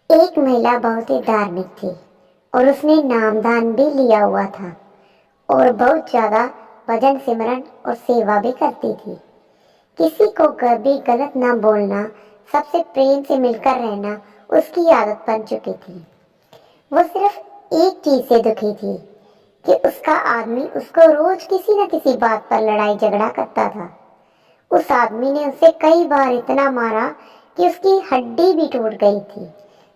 एक महिला बहुत ही धार्मिक थी और उसने नामदान भी लिया हुआ था और बहुत ज्यादा भजन सिमरन और सेवा भी करती थी। किसी को कभी गलत ना बोलना, सबसे प्रेम से मिलकर रहना उसकी आदत बन चुकी थी। वो सिर्फ एक चीज से दुखी थी कि उसका आदमी उसको रोज किसी न किसी बात पर लड़ाई झगड़ा करता था। उस आदमी ने उसे कई बार इतना मारा कि उसकी हड्डी भी टूट गई थी,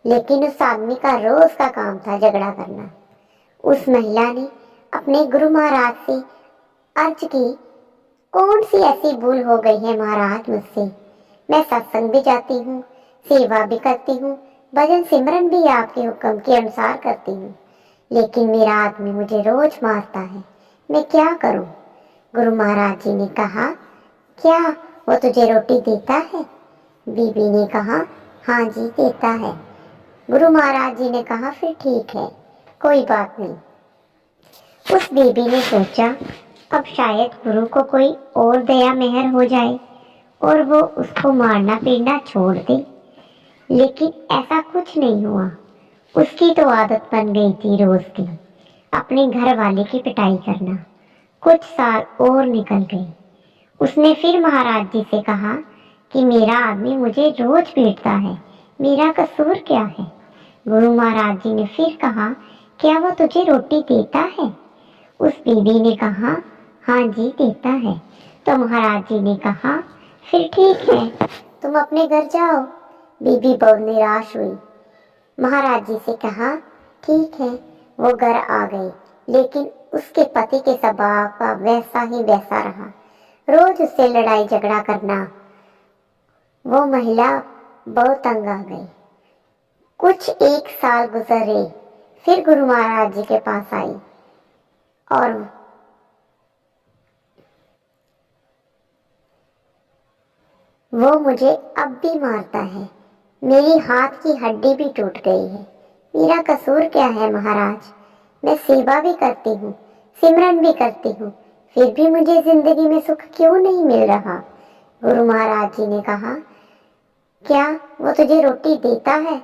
लेकिन उस आदमी का रोज का काम था झगड़ा करना। उस महिला ने अपने गुरु महाराज से अर्ज की, कौन सी ऐसी भूल हो गई है महाराज मुझसे? मैं सत्संग भी जाती हूँ, सेवा भी करती हूँ, भजन सिमरन भी आपके हुक्म के अनुसार करती हूँ, लेकिन मेरा आदमी मुझे रोज मारता है, मैं क्या करूँ? गुरु महाराज जी ने कहा, क्या वो तुझे रोटी देता है? बीबी ने कहा, हाँ जी देता है। गुरु महाराज जी ने कहा, फिर ठीक है, कोई बात नहीं। उस बीबी ने सोचा, अब शायद गुरु को कोई और दया मेहर हो जाए और वो उसको मारना पीटना छोड़ दे, लेकिन ऐसा कुछ नहीं हुआ। उसकी तो आदत बन गई थी रोज की अपने घर वाले की पिटाई करना। कुछ साल और निकल गए। उसने फिर महाराज जी से कहा कि मेरा आदमी मुझे रोज पीटता है, मेरा कसूर क्या है? गुरु महाराज जी ने फिर कहा, क्या वो तुझे रोटी देता है? उस बीबी ने कहा, हाँ जी देता है। तो महाराज जी ने कहा, फिर ठीक है, तुम अपने घर जाओ। बीबी बहुत निराश हुई। महाराज जी से कहा, ठीक है। वो घर आ गई, लेकिन उसके पति के स्वभाव का वैसा ही वैसा रहा, रोज उससे लड़ाई झगड़ा करना। वो महिला बहुत तंग आ गई। कुछ एक साल गुजरे, फिर गुरु महाराज जी के पास आई और वो मुझे अब भी मारता है, मेरी हाथ की हड्डी भी टूट गई है, मेरा कसूर क्या है महाराज? मैं सेवा भी करती हूँ, सिमरन भी करती हूँ, फिर भी मुझे जिंदगी में सुख क्यों नहीं मिल रहा? गुरु महाराज जी ने कहा, क्या वो तुझे रोटी देता है?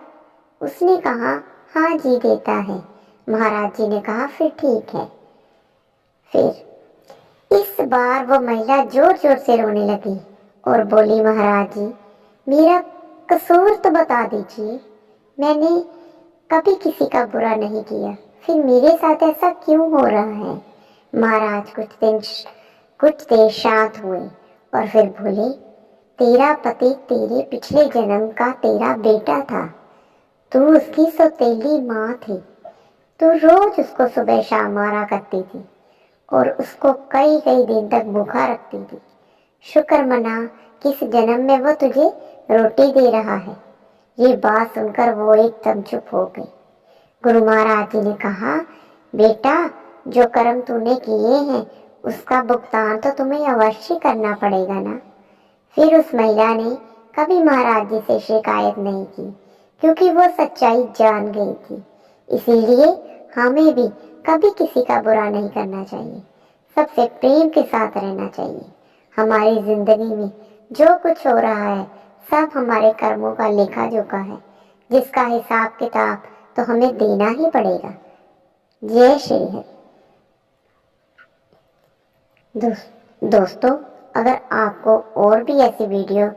उसने कहा, हाँ जी देता है। महाराज जी ने कहा, फिर ठीक है। फिर इस बार वो महिला जोर जोर से रोने लगी और बोली, महाराज जी मेरा कसूर तो बता दीजिए, मैंने कभी किसी का बुरा नहीं किया, फिर मेरे साथ ऐसा क्यों हो रहा है? महाराज कुछ देर शांत हुए और फिर बोले, तेरा पति तेरे पिछले जन्म का तेरा बेटा था, तू उसकी सौतेली माँ थी, तू रोज उसको सुबह शाम मारा करती थी और उसको कई कई दिन तक भूखा रखती थी। शुक्र मना किस जन्म में वो तुझे रोटी दे रहा है। ये बात सुनकर वो एकदम चुप हो गई। गुरु महाराज जी ने कहा, बेटा जो कर्म तूने किए हैं उसका भुगतान तो तुम्हें अवश्य करना पड़ेगा ना। फिर उस महिला ने कभी महाराज जी से शिकायत नहीं की, क्योंकि वो सच्चाई जान गई थी। इसीलिए हमें भी कभी किसी का बुरा नहीं करना चाहिए, सबसे प्रेम के साथ रहना चाहिए। हमारी जिंदगी में जो कुछ हो रहा है सब हमारे कर्मों का लेखा जोखा है, जिसका हिसाब किताब तो हमें देना ही पड़ेगा। जय श्री हरि। दोस्तों, अगर आपको और भी ऐसी वीडियो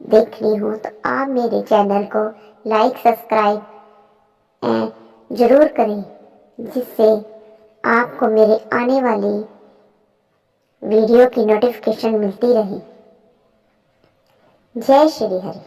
देखनी हो तो आप मेरे चैनल को लाइक सब्सक्राइब जरूर करें, जिससे आपको मेरे आने वाली वीडियो की नोटिफिकेशन मिलती रहे। जय श्री हरि।